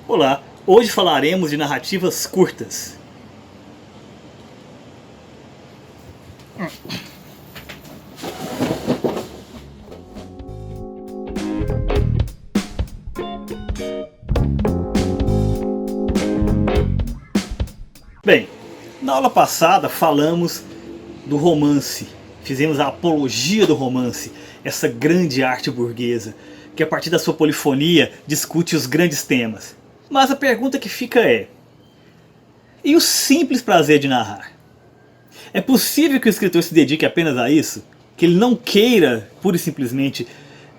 Olá, hoje falaremos de narrativas curtas. Bem, na aula passada falamos do romance, fizemos a apologia do romance, essa grande arte burguesa, que a partir da sua polifonia discute os grandes temas. Mas a pergunta que fica é: e o simples prazer de narrar? É possível que o escritor se dedique apenas a isso? Que ele não queira, pura e simplesmente,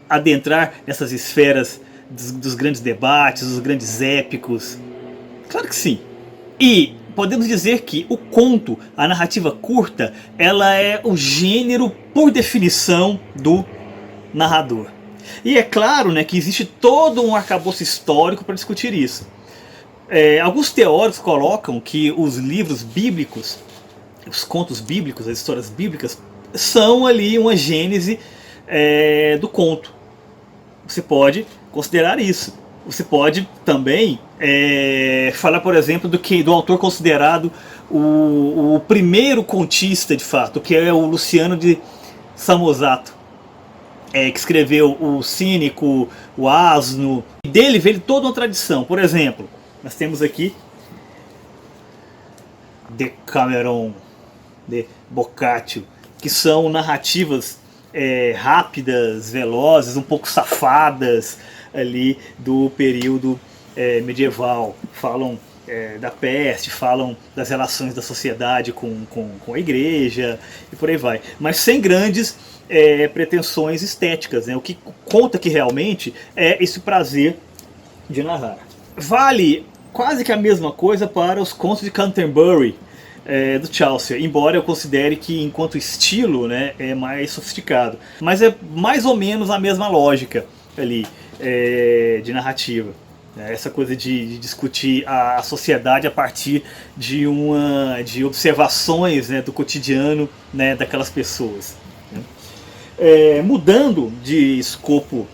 adentrar nessas esferas dos grandes debates, dos grandes épicos? Claro que sim. E podemos dizer que o conto, a narrativa curta, ela é o gênero, por definição, do narrador. E é claro, né, que existe todo um arcabouço histórico para discutir isso. Alguns teóricos colocam que os livros bíblicos, os contos bíblicos, as histórias bíblicas, são ali uma gênese do conto. Você pode considerar isso. Você pode também falar, por exemplo, do autor considerado o primeiro contista, de fato, que é o Luciano de Samosata, que escreveu o Cínico, o Asno. E dele veio toda uma tradição. Por exemplo, nós temos aqui Decameron, de Boccaccio, que são narrativas rápidas, velozes, um pouco safadas ali do período medieval. Falam da peste, falam das relações da sociedade com a igreja e por aí vai. Mas sem grandes pretensões estéticas, né? O que conta que realmente é esse prazer de narrar. Vale quase que a mesma coisa para os contos de Canterbury, do Chaucer, embora eu considere que enquanto estilo, né, é mais sofisticado, mas é mais ou menos a mesma lógica ali de narrativa, essa coisa de discutir a sociedade a partir de observações, né, do cotidiano, né, daquelas pessoas, né. Mudando de escopo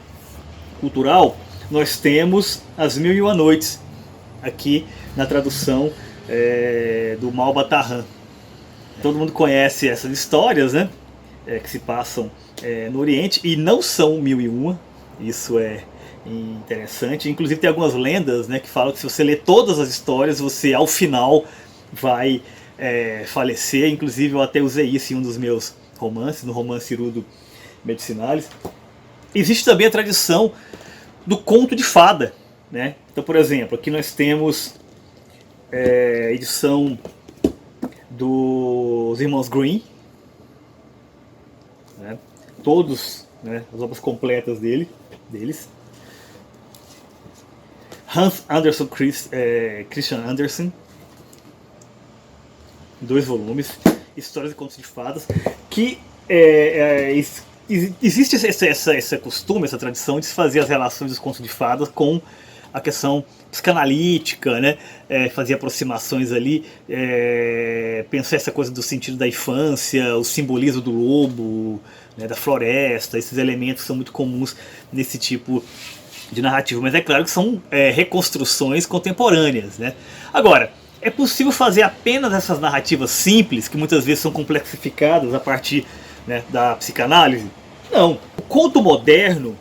cultural, nós temos As Mil e Uma Noites aqui na tradução do Malbataan. Todo mundo conhece essas histórias, né? Que se passam no Oriente e não são mil e uma. Isso é interessante. Inclusive tem algumas lendas, né, que falam que se você ler todas as histórias, você ao final vai falecer. Inclusive eu até usei isso em um dos meus romances, no Romance Rudo Medicinalis. Existe também a tradição do conto de fada, né? Então, por exemplo, aqui nós temos a edição dos Irmãos Grimm, né? Todos, né, as obras completas deles. Hans Andersen Christian Andersen, 2 volumes, Histórias e Contos de Fadas, que existe esse costume, essa tradição de se fazer as relações dos contos de fadas com a questão psicanalítica, né? Fazer aproximações ali, pensar essa coisa do sentido da infância, o simbolismo do lobo, né, da floresta, esses elementos são muito comuns nesse tipo de narrativa, mas é claro que são reconstruções contemporâneas, né? Agora, é possível fazer apenas essas narrativas simples, que muitas vezes são complexificadas a partir, né, da psicanálise? Não. O conto moderno,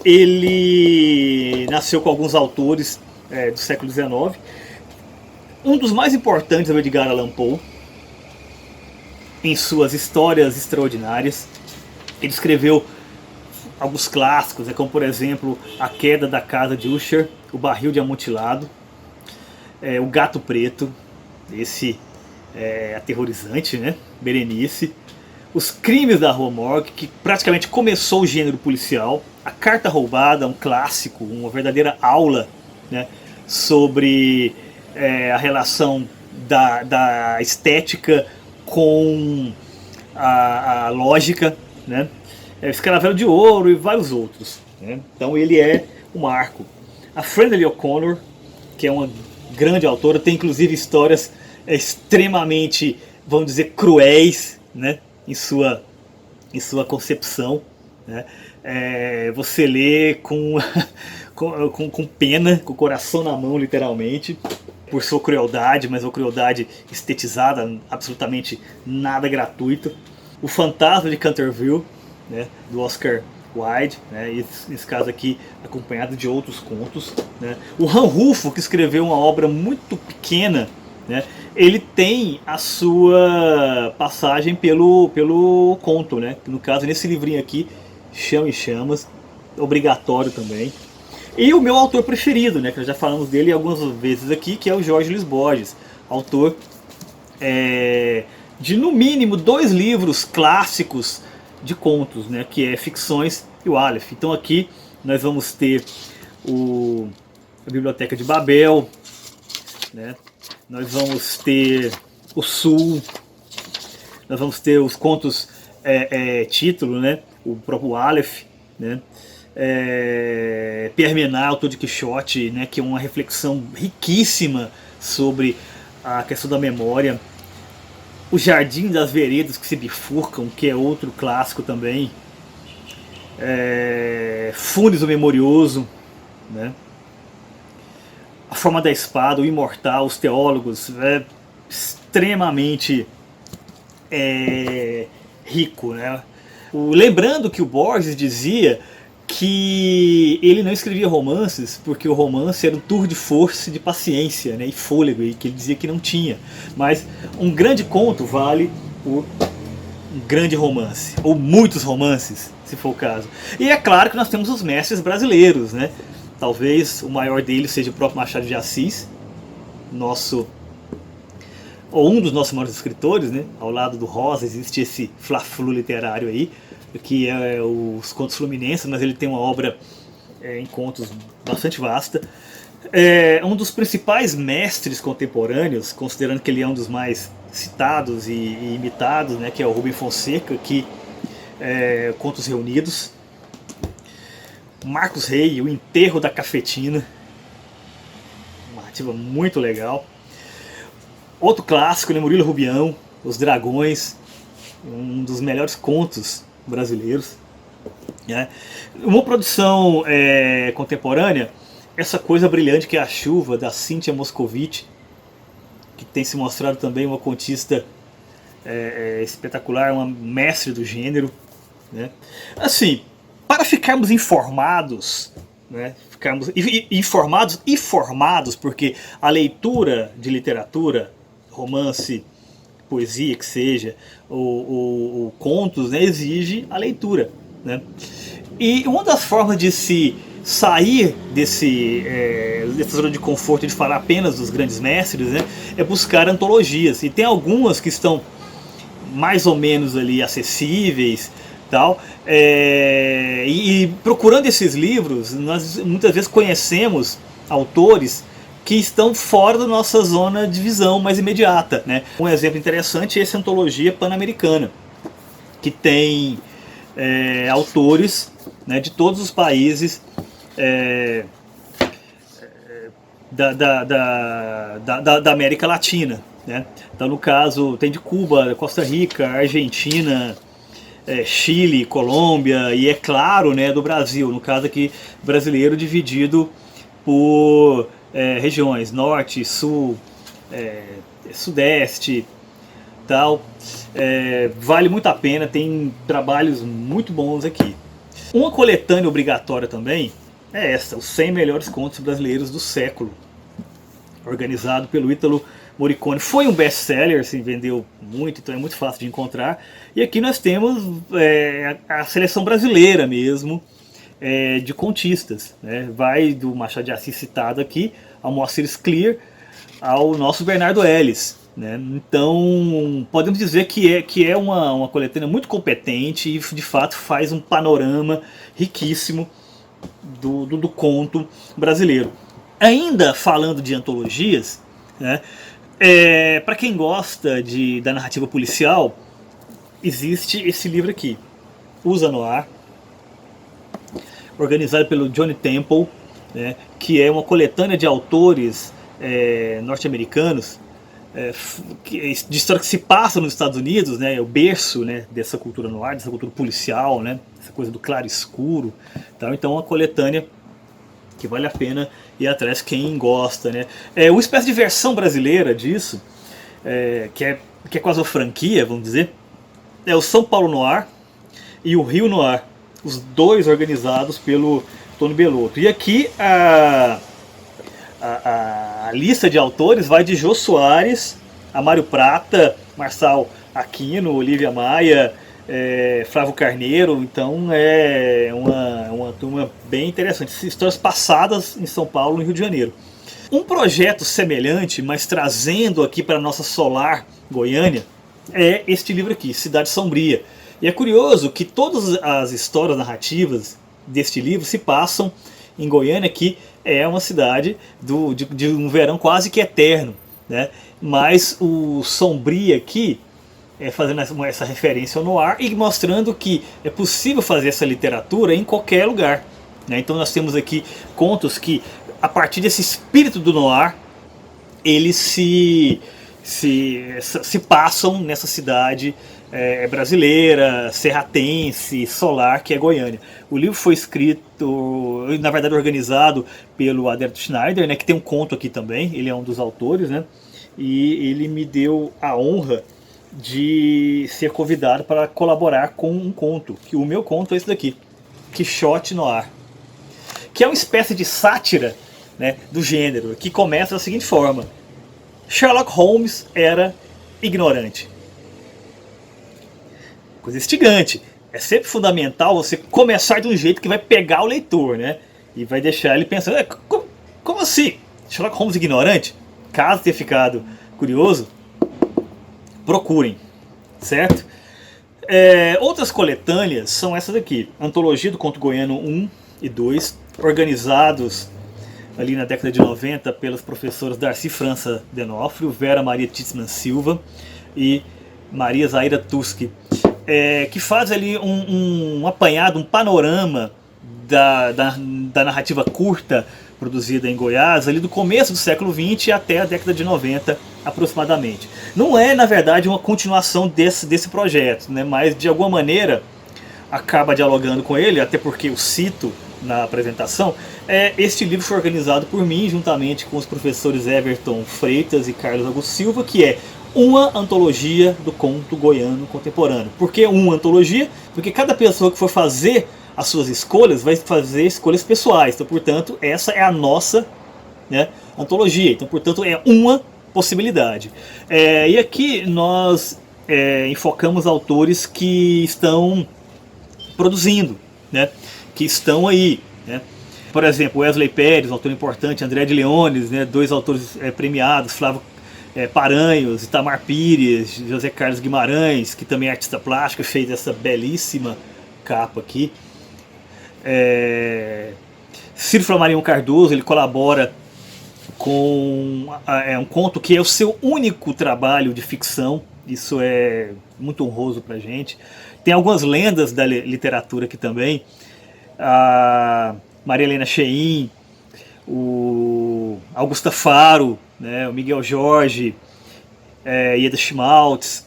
ele nasceu com alguns autores do século XIX. Um dos mais importantes é o Edgar Allan Poe, em suas histórias extraordinárias. Ele escreveu alguns clássicos, como por exemplo A Queda da Casa de Usher, O Barril de Amontilado, O Gato Preto, esse aterrorizante, né? Berenice, Os Crimes da Rua Morgue, que praticamente começou o gênero policial, A Carta Roubada, um clássico, uma verdadeira aula, né, sobre a relação da estética com a lógica, né? Escaravelho de Ouro e vários outros, né? Então ele é um marco. A Flannery O'Connor, que é uma grande autora, tem inclusive histórias extremamente, vamos dizer, cruéis, né, em sua concepção, né? Você lê com, com pena, com o coração na mão, literalmente, por sua crueldade, mas uma crueldade estetizada, absolutamente nada gratuito. O Fantasma de Canterville, né, do Oscar Wilde, né, e nesse caso aqui acompanhado de outros contos, né. O Han Rulfo, que escreveu uma obra muito pequena, né, ele tem a sua passagem pelo conto, né, no caso nesse livrinho aqui, Chão e Chamas, obrigatório também. E o meu autor preferido, né, que nós já falamos dele algumas vezes aqui, que é o Jorge Luiz Borges, autor de no mínimo 2 livros clássicos de contos, né, que é Ficções e o Aleph. Então aqui nós vamos ter a Biblioteca de Babel, né, nós vamos ter o Sul, nós vamos ter os contos título, né, o próprio Aleph, né, Pierre Menard, autor de Quixote, né, que é uma reflexão riquíssima sobre a questão da memória. O Jardim das Veredas que se bifurcam, que é outro clássico também. Funes o Memorioso, né? A Forma da Espada, o Imortal, os Teólogos, extremamente rico, né? Lembrando que o Borges dizia que ele não escrevia romances porque o romance era um tour de força, de paciência, né, e fôlego, e que ele dizia que não tinha. Mas um grande conto vale por um grande romance, ou muitos romances, se for o caso. E é claro que nós temos os mestres brasileiros, né? Talvez o maior deles seja o próprio Machado de Assis, ou um dos nossos maiores escritores, né? Ao lado do Rosa existe esse fla-flu literário aí, que é os Contos Fluminenses, mas ele tem uma obra em contos bastante vasta. Um dos principais mestres contemporâneos, considerando que ele é um dos mais citados e imitados, né, que é o Rubem Fonseca, que Contos Reunidos. Marcos Rey, O Enterro da Cafetina, uma narrativa muito legal. Outro clássico, né, Murilo Rubião, Os Dragões, um dos melhores contos brasileiros, né? Uma produção contemporânea, essa coisa brilhante que é A Chuva, da Cíntia Moscovitch, que tem se mostrado também uma contista espetacular, uma mestre do gênero, né? Assim, para ficarmos informados, né, ficarmos informados e formados, porque a leitura de literatura, romance, poesia que seja, ou contos, né, exige a leitura, né? E uma das formas de se sair dessa zona de conforto de falar apenas dos grandes mestres, né, é buscar antologias. E tem algumas que estão mais ou menos ali acessíveis, tal, e procurando esses livros, nós muitas vezes conhecemos autores que estão fora da nossa zona de visão mais imediata, né? Um exemplo interessante é essa antologia pan-americana, que tem autores, né, de todos os países da América Latina, né? Então, no caso, tem de Cuba, Costa Rica, Argentina, Chile, Colômbia e, é claro, né, do Brasil, no caso aqui brasileiro dividido por regiões, norte, sul, sudeste, tal. Vale muito a pena, tem trabalhos muito bons aqui. Uma coletânea obrigatória também é essa, os 100 melhores contos brasileiros do século, organizado pelo Ítalo Morricone. Foi um best-seller, assim, vendeu muito, então é muito fácil de encontrar. E aqui nós temos a seleção brasileira mesmo, de contistas, né? Vai do Machado de Assis citado aqui, ao Moacir Scliar, ao nosso Bernardo Ellis, né? Então podemos dizer que é uma coletânea muito competente e de fato faz um panorama riquíssimo do conto brasileiro. Ainda falando de antologias, né, para quem gosta da narrativa policial, existe esse livro aqui, Usa Noir, organizado pelo Johnny Temple, né, que é uma coletânea de autores norte-americanos, de história que se passa nos Estados Unidos, né, é o berço, né, dessa cultura noir, dessa cultura policial, né, essa coisa do claro escuro. Então é uma coletânea que vale a pena ir atrás quem gosta, né. Uma espécie de versão brasileira disso, que é quase uma franquia, vamos dizer, é o São Paulo Noir e o Rio Noir, os dois organizados pelo Tony Bellotto. E aqui a lista de autores vai de Jô Soares, Amário Prata, Marçal Aquino, Olívia Maia, Flávio Carneiro. Então é uma turma bem interessante. Histórias passadas em São Paulo e Rio de Janeiro. Um projeto semelhante, mas trazendo aqui para a nossa solar Goiânia, é este livro aqui, Cidade Sombria. E é curioso que todas as histórias narrativas deste livro se passam em Goiânia, que é uma cidade de um verão quase que eterno, né? Mas o Sombria aqui fazendo essa referência ao noir e mostrando que é possível fazer essa literatura em qualquer lugar, né? Então nós temos aqui contos que, a partir desse espírito do noir, eles se passam nessa cidade brasileira, serratense, solar, que é Goiânia. O livro foi escrito, na verdade organizado pelo Adalberto Schneider, né, que tem um conto aqui também, ele é um dos autores, né, e ele me deu a honra de ser convidado para colaborar com um conto, que o meu conto é esse daqui, Quixote Noir, que é uma espécie de sátira, né, do gênero, que começa da seguinte forma: Sherlock Holmes era ignorante. Coisa instigante. É sempre fundamental você começar de um jeito que vai pegar o leitor, né? E vai deixar ele pensando, como assim? Sherlock Holmes ignorante? Caso tenha ficado curioso, procurem, certo? Outras coletâneas são essas aqui. Antologia do Conto Goiano 1 e 2, organizados ali na década de 90 pelas professoras Darcy França Denofrio, Vera Maria Titzman Silva e Maria Zaira Tuski, que faz ali um apanhado, um panorama da narrativa curta produzida em Goiás, ali do começo do século XX até a década de 90 aproximadamente. Não é, na verdade, uma continuação desse projeto, né, mas de alguma maneira acaba dialogando com ele, até porque eu cito na apresentação. Este livro foi organizado por mim, juntamente com os professores Everton Freitas e Carlos Augusto Silva, que é uma antologia do conto goiano contemporâneo. Por que uma antologia? Porque cada pessoa que for fazer as suas escolhas vai fazer escolhas pessoais. Então, portanto, essa é a nossa, né, antologia. Então, portanto, é uma possibilidade. E aqui nós enfocamos autores que estão produzindo, né, que estão aí, né? Por exemplo, Wesley Pérez, um autor importante, André de Leones, né, dois autores premiados, Flávio Paranhos, Itamar Pires, José Carlos Guimarães, que também é artista plástico, fez essa belíssima capa aqui. Ciro Flamarion Cardoso, ele colabora com um conto que é o seu único trabalho de ficção. Isso é muito honroso pra gente. Tem algumas lendas da literatura aqui também. A Maria Helena Cheim, o Augusta Faro, né, o Miguel Jorge, Ieda Schmaltz,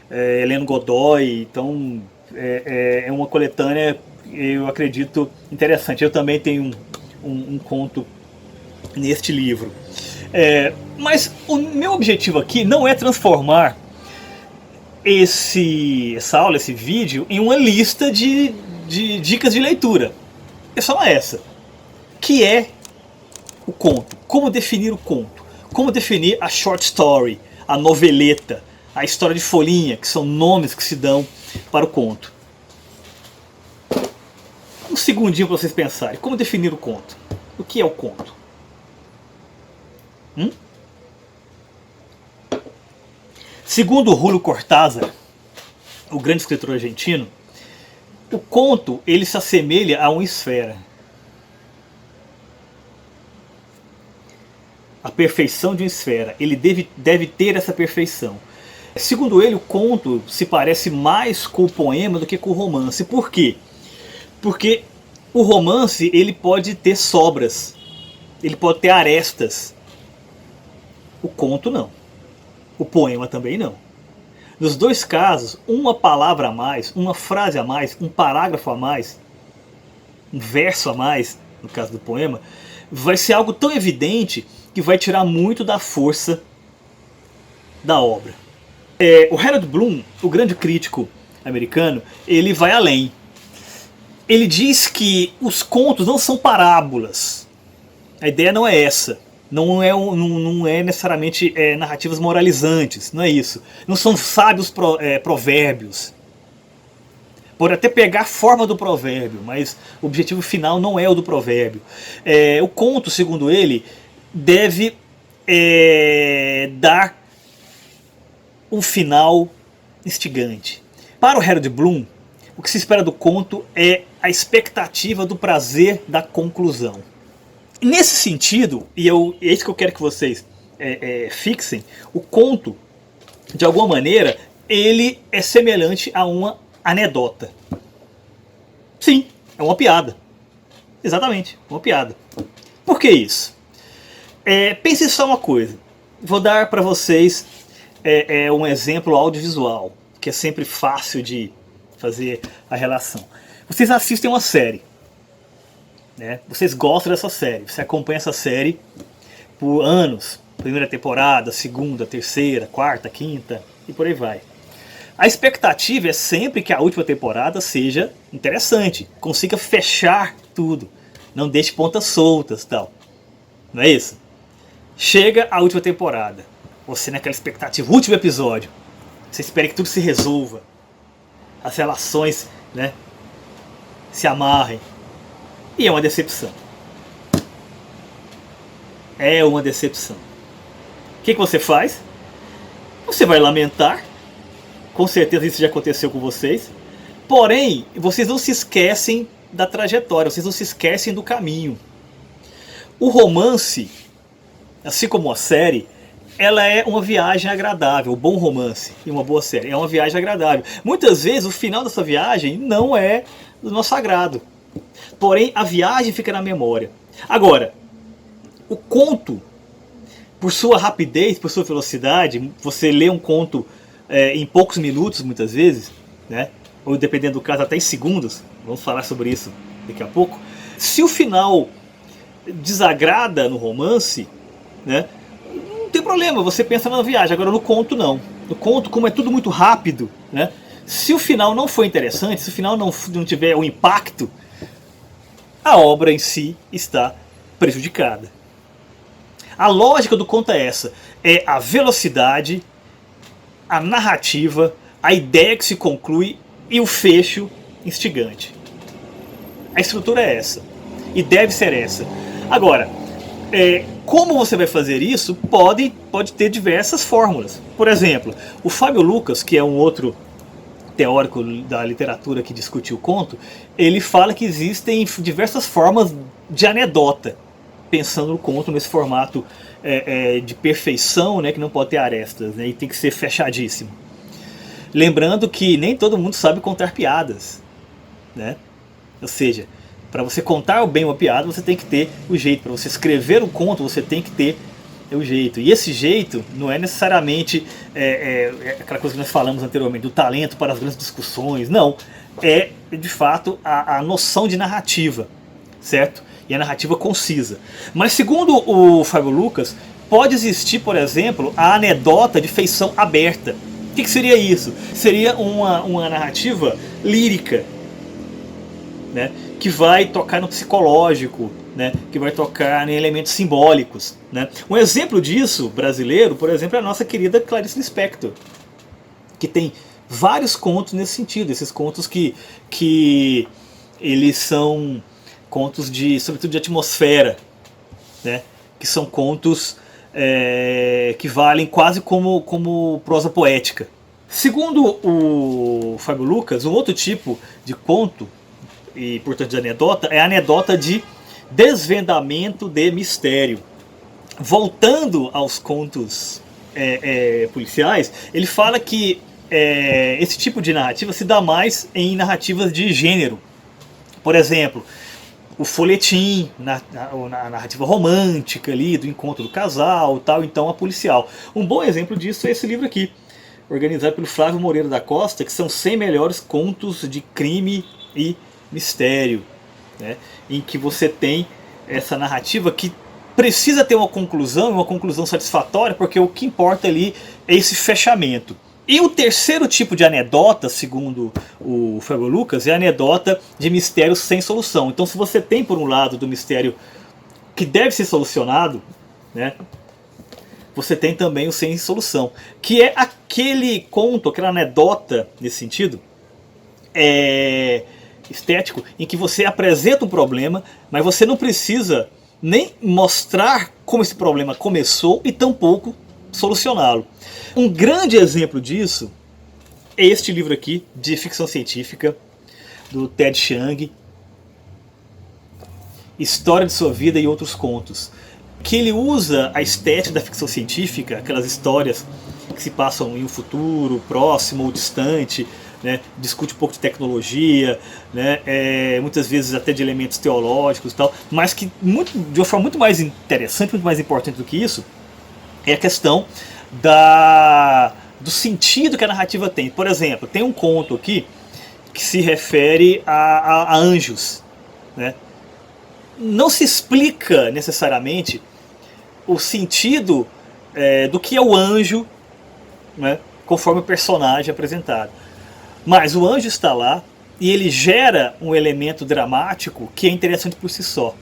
Heleno Godoy. Então é uma coletânea, eu acredito, interessante. Eu também tenho um conto neste livro. Mas o meu objetivo aqui não é transformar essa aula, esse vídeo, em uma lista de dicas de leitura. É só essa, que é o conto. Como definir o conto? Como definir a short story, a noveleta, a história de folhinha, que são nomes que se dão para o conto. Um segundinho para vocês pensarem. Como definir o conto? O que é o conto? Segundo Julio Cortázar, o grande escritor argentino, o conto ele se assemelha a uma esfera. A perfeição de uma esfera. Ele deve ter essa perfeição. Segundo ele, o conto se parece mais com o poema do que com o romance. Por quê? Porque o romance ele pode ter sobras, ele pode ter arestas. O conto não. O poema também não. Nos dois casos, uma palavra a mais, uma frase a mais, um parágrafo a mais, um verso a mais, no caso do poema, vai ser algo tão evidente que vai tirar muito da força da obra. O Harold Bloom, o grande crítico americano, ele vai além. Ele diz que os contos não são parábolas. A ideia não é essa. Não é necessariamente narrativas moralizantes, não é isso. Não são sábios provérbios. Pode até pegar a forma do provérbio, mas o objetivo final não é o do provérbio. O conto, segundo ele, deve dar um final instigante. Para o Harold Bloom, o que se espera do conto é a expectativa do prazer da conclusão. Nesse sentido, e é isso que eu quero que vocês fixem, o conto, de alguma maneira, ele é semelhante a uma anedota. Sim, é uma piada. Exatamente, uma piada. Por que isso? Pense só uma coisa. Vou dar para vocês um exemplo audiovisual, que é sempre fácil de fazer a relação. Vocês assistem uma série, né? Vocês gostam dessa série, você acompanha essa série por anos, primeira temporada, segunda, terceira, quarta, quinta e por aí vai. A expectativa é sempre que a última temporada seja interessante, consiga fechar tudo, não deixe pontas soltas e tal. Não é isso? Chega a última temporada, você naquela expectativa, último episódio, você espera que tudo se resolva, as relações, né, se amarrem, e é uma decepção. É uma decepção. O que você faz? Você vai lamentar, com certeza isso já aconteceu com vocês, porém, vocês não se esquecem da trajetória, vocês não se esquecem do caminho. O romance, assim como a série, ela é uma viagem agradável. O bom romance e uma boa série é uma viagem agradável. Muitas vezes o final dessa viagem não é do nosso agrado, porém a viagem fica na memória. Agora, o conto, por sua rapidez, por sua velocidade, você lê um conto em poucos minutos muitas vezes, né? Ou dependendo do caso até em segundos, vamos falar sobre isso daqui a pouco. Se o final desagrada no romance, né, não tem problema, você pensa na viagem. Agora no conto não. No conto, como é tudo muito rápido, né, se o final não for interessante, se o final não tiver o impacto, a obra em si está prejudicada. A lógica do conto é essa, é a velocidade, a narrativa, a ideia que se conclui e o fecho instigante. A estrutura é essa, e deve ser essa. Agora, como você vai fazer isso pode ter diversas fórmulas. Por exemplo, o Fábio Lucas, que é um outro teórico da literatura que discute o conto, ele fala que existem diversas formas de anedota, pensando no conto nesse formato de perfeição, né, que não pode ter arestas, né, e tem que ser fechadíssimo. Lembrando que nem todo mundo sabe contar piadas, né? Ou seja, para você contar bem uma piada, você tem que ter o jeito. Para você escrever um conto, você tem que ter o jeito. E esse jeito não é necessariamente aquela coisa que nós falamos anteriormente, do talento para as grandes discussões. Não. É, de fato, a noção de narrativa, certo? E a narrativa concisa. Mas, segundo o Fábio Lucas, pode existir, por exemplo, a anedota de feição aberta. O que seria isso? Seria uma narrativa lírica, né, que vai tocar no psicológico, né, que vai tocar em elementos simbólicos, né. Um exemplo disso, brasileiro, por exemplo, é a nossa querida Clarice Lispector, que tem vários contos nesse sentido, esses contos que eles são contos sobretudo de atmosfera, né, que são contos que valem quase como prosa poética. Segundo o Fábio Lucas, um outro tipo de conto, e portanto de anedota, é a anedota de desvendamento de mistério. Voltando aos contos policiais, ele fala que esse tipo de narrativa se dá mais em narrativas de gênero. Por exemplo, o folhetim, na narrativa romântica ali, do encontro do casal, tal, então a policial. Um bom exemplo disso é esse livro aqui, organizado pelo Flávio Moreira da Costa, que são 100 melhores contos de crime e mistério, né, em que você tem essa narrativa que precisa ter uma conclusão satisfatória, porque o que importa ali é esse fechamento. E o terceiro tipo de anedota, segundo o Fábio Lucas, é a anedota de mistério sem solução. Então, se você tem, por um lado, do mistério que deve ser solucionado, né, você tem também o sem solução, que é aquele conto, aquela anedota, nesse sentido, estético, em que você apresenta um problema, mas você não precisa nem mostrar como esse problema começou e tampouco solucioná-lo. Um grande exemplo disso é este livro aqui, de ficção científica, do Ted Chiang, História de Sua Vida e Outros Contos, que ele usa a estética da ficção científica, aquelas histórias que se passam em um futuro próximo ou distante, né, discute um pouco de tecnologia, né, muitas vezes até de elementos teológicos e tal, mas que de uma forma muito mais interessante, muito mais importante do que isso, é a questão do sentido que a narrativa tem. Por exemplo, tem um conto aqui que se refere a anjos, né? Não se explica necessariamente o sentido do que é o anjo, né, conforme o personagem apresentado. Mas o anjo está lá e ele gera um elemento dramático que é interessante por si só.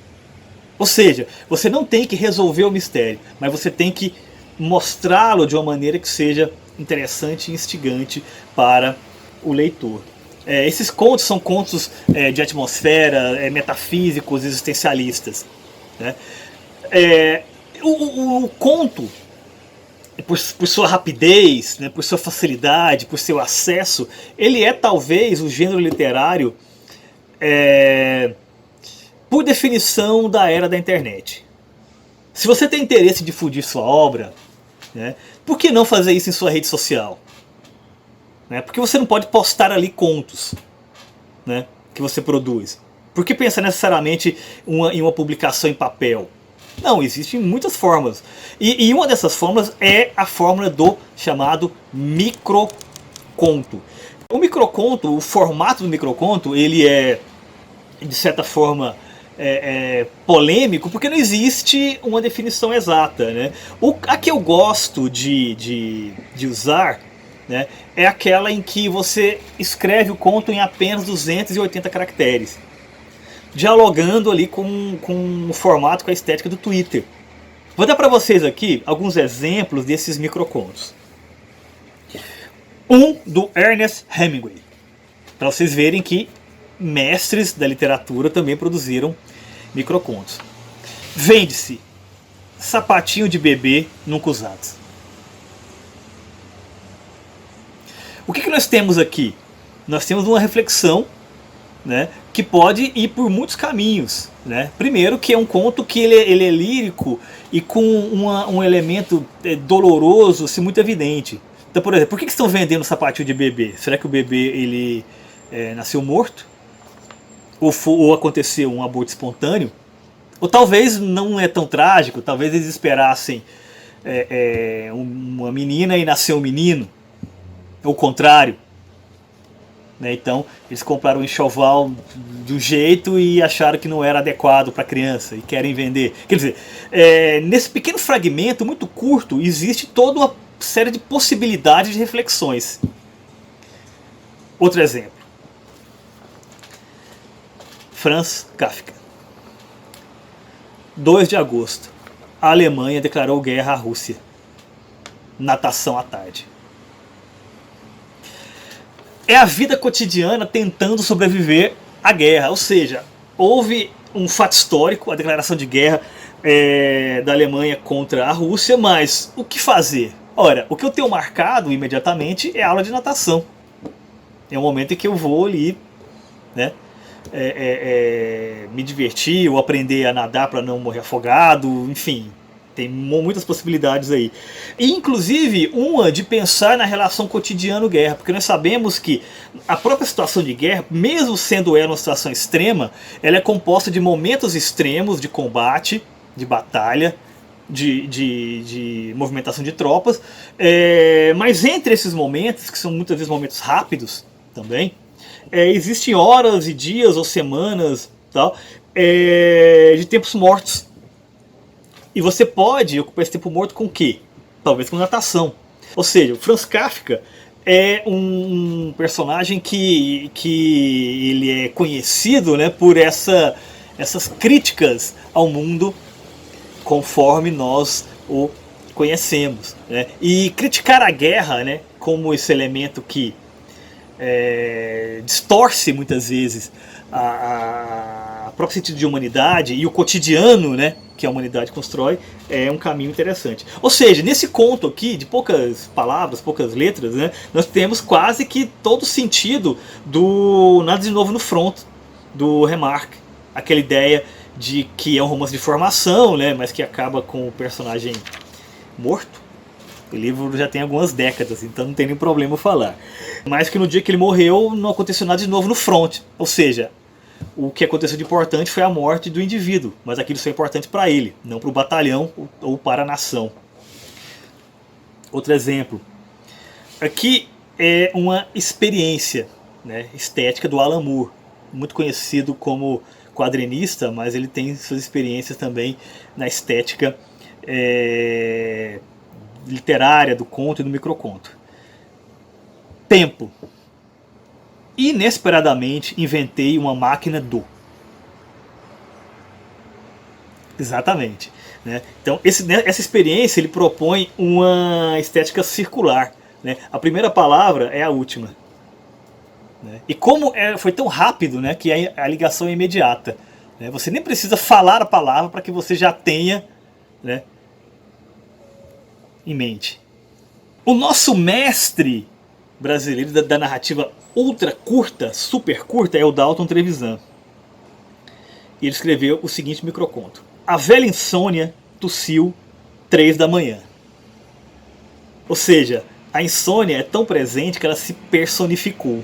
Ou seja, você não tem que resolver o mistério, mas você tem que mostrá-lo de uma maneira que seja interessante e instigante para o leitor. Esses contos são contos de atmosfera, metafísicos, existencialistas, né? O conto, por sua rapidez, né, por sua facilidade, por seu acesso, ele é talvez o gênero literário, por definição, da era da internet. Se você tem interesse em difundir sua obra, né, por que não fazer isso em sua rede social? Né? Por que você não pode postar ali contos, né, que você produz? Por que pensar necessariamente em uma publicação em papel? Não, existem muitas formas. E uma dessas formas é a fórmula do chamado microconto. O microconto, o formato do microconto, ele é, de certa forma, polêmico, porque não existe uma definição exata, né? A que eu gosto de usar, né, é aquela em que você escreve o conto em apenas 280 caracteres, dialogando ali com o formato, com a estética do Twitter. Vou dar para vocês aqui alguns exemplos desses microcontos. Um do Ernest Hemingway, para vocês verem que mestres da literatura também produziram microcontos. Vende-se sapatinho de bebê nunca usados. O que nós temos aqui? Nós temos uma reflexão, né, que pode ir por muitos caminhos, né? Primeiro, que é um conto que ele é lírico e com um elemento doloroso assim, muito evidente. Então, por exemplo, por que estão vendendo sapatinho de bebê? Será que o bebê ele nasceu morto? Ou aconteceu um aborto espontâneo? Ou talvez não é tão trágico, talvez eles esperassem uma menina e nasceu um menino, ou o contrário. Né? Então eles compraram um enxoval de um jeito e acharam que não era adequado para a criança e querem vender. Quer dizer, nesse pequeno fragmento muito curto existe toda uma série de possibilidades de reflexões. Outro exemplo, Franz Kafka. 2 de agosto, a Alemanha declarou guerra à Rússia. Natação à tarde. É a vida cotidiana tentando sobreviver à guerra. Ou seja, houve um fato histórico, a declaração de guerra da Alemanha contra a Rússia, mas o que fazer? Ora, o que eu tenho marcado imediatamente é a aula de natação. É um momento em que eu vou ali, né, me divertir ou aprender a nadar para não morrer afogado, enfim, Tem muitas possibilidades aí. E, inclusive, uma de pensar na relação cotidiano-guerra, porque nós sabemos que a própria situação de guerra, mesmo sendo ela uma situação extrema, ela é composta de momentos extremos de combate, de batalha, de movimentação de tropas, mas entre esses momentos, que são muitas vezes momentos rápidos também, existem horas e dias ou semanas tal, de tempos mortos. E você pode ocupar esse tempo morto com o quê? Talvez com natação. Ou seja, o Franz Kafka é um personagem que ele é conhecido, né, por essas críticas ao mundo conforme nós o conhecemos, né? E criticar a guerra, né, como esse elemento que distorce muitas vezes a próprio sentido de humanidade e o cotidiano, né, que a humanidade constrói, é um caminho interessante. Ou seja, nesse conto aqui, de poucas palavras, poucas letras, né, nós temos quase que todo o sentido do Nada de Novo no Front, do Remarque. Aquela ideia de que é um romance de formação, né, mas que acaba com o personagem morto. O livro já tem algumas décadas, então não tem nenhum problema falar. Mas que no dia que ele morreu, não aconteceu nada de novo no front. Ou seja, o que aconteceu de importante foi a morte do indivíduo, mas aquilo só é importante para ele, não para o batalhão ou para a nação. Outro exemplo. Aqui é uma experiência, né, estética do Alan Moore, muito conhecido como quadrinista, mas ele tem suas experiências também na estética literária do conto e do microconto. Tempo. Inesperadamente inventei uma máquina do. Exatamente, né? Então essa experiência ele propõe uma estética circular, né? A primeira palavra é a última, né? E como foi tão rápido, né, que a ligação é imediata, né? Você nem precisa falar a palavra para que você já tenha, né, em mente. O nosso mestre brasileiro da narrativa ultra curta, super curta, é o Dalton Trevisan. E ele escreveu o seguinte microconto: a velha insônia tossiu 3 da manhã. Ou seja, a insônia é tão presente que ela se personificou.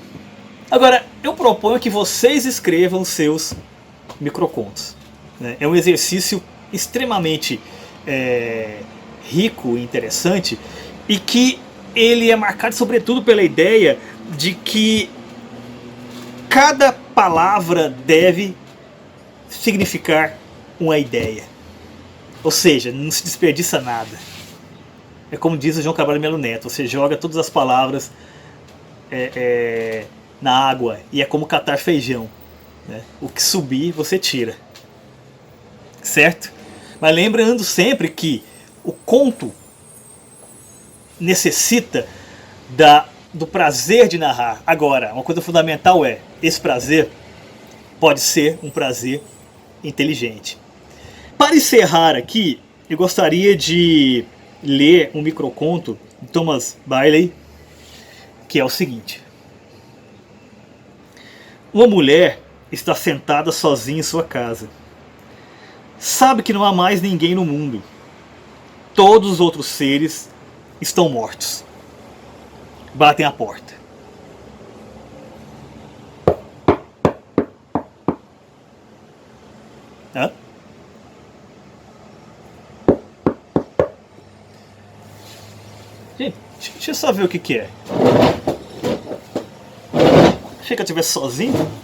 Agora, eu proponho que vocês escrevam seus microcontos, né? É um exercício extremamente rico e interessante, e que ele é marcado sobretudo pela ideia de que cada palavra deve significar uma ideia. Ou seja, não se desperdiça nada. É como diz o João Cabral de Melo Neto: você joga todas as palavras na água e é como catar feijão, né? O que subir você tira, certo? Mas lembrando sempre que o conto necessita do prazer de narrar. Agora, uma coisa fundamental é: esse prazer pode ser um prazer inteligente. Para encerrar aqui, eu gostaria de ler um microconto de Thomas Bailey, que é o seguinte: uma mulher está sentada sozinha em sua casa. Sabe que não há mais ninguém no mundo. Todos os outros seres estão mortos. Batem a porta. Hã? Gente, deixa eu só ver o que é. Achei que eu estivesse sozinho.